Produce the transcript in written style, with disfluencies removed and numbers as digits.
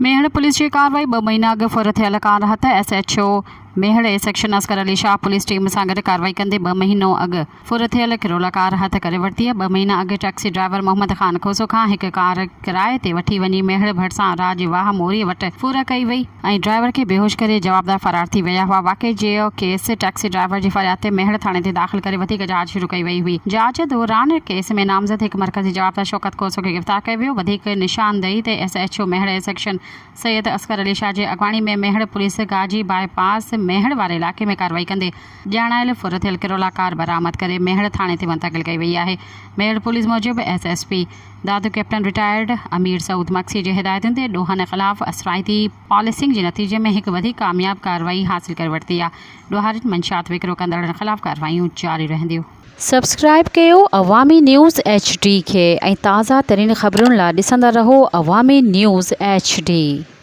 Mehar police की कार्रवाई 2 महीना अॻु फुर थियल कारहत SHO Mehar section Oscar Ali Shah police team सां गॾु कार्रवाई कंदे 2 महीनों अॻु फुर थियल किरोला कार हथ करे वरिती आहे। 2 महीना अॻु टैक्सी ड्राइवर मोहम्मद ख़ान खोसो खां हिकु कार किराए ते वठी वञी मेहड़ भरिसां राजवाह मोरी वटि फुर कई वई ऐं ड्राइवर खे बेहोश करे जवाबदार फरार थी विया हुआ। वाक़ई जो केस टैक्सी ड्राइवर जी फरियाद ते मेहड़ थाणे ते दाख़िल करे वधीक जांच शुरू कई वई हुई। जांच दौरान केस में नामज़द हिकु मरकज़ी जवाबदार शौकत खोसो खे गिरफ़्तार कयो वियो। वधीक निशानदेही ते SHO मेहड़ सेक्शन सैयद अस्कर अली शाह जी अॻवानी में मेहड़ पुलिस गाजी बाईपास मेहड़ वारे इलाइक़े में कार्रवाई कंदे ॼाणायल फुर थियल किरोला कार बरामद करे मेहड़ थाणे ते मुंतक़िल कई वई आहे। मेहड़ पुलिस मूजिबि SSP दादू कैप्टन रिटायर्ड अमीर सऊद मक्सी जी हिदायतुनि ते ॾोहनि ख़िलाफ़ असराइती पॉलिसिंग जे नतीजे में हिकु वधीक कामयाब कार्रवाई हासिल करे वरिती आहे। ॾोहारियुनि मंशात विकिरो कंदड़नि ख़िलाफ़ कार्रवायूं जारी रहंदियूं। सब्सक्राइब कयो अवामी न्यूज़ HD खे ऐं ताज़ा तरीन ख़बरुनि लाइ ॾिसंदा रहो अवामी न्यूज़ HD।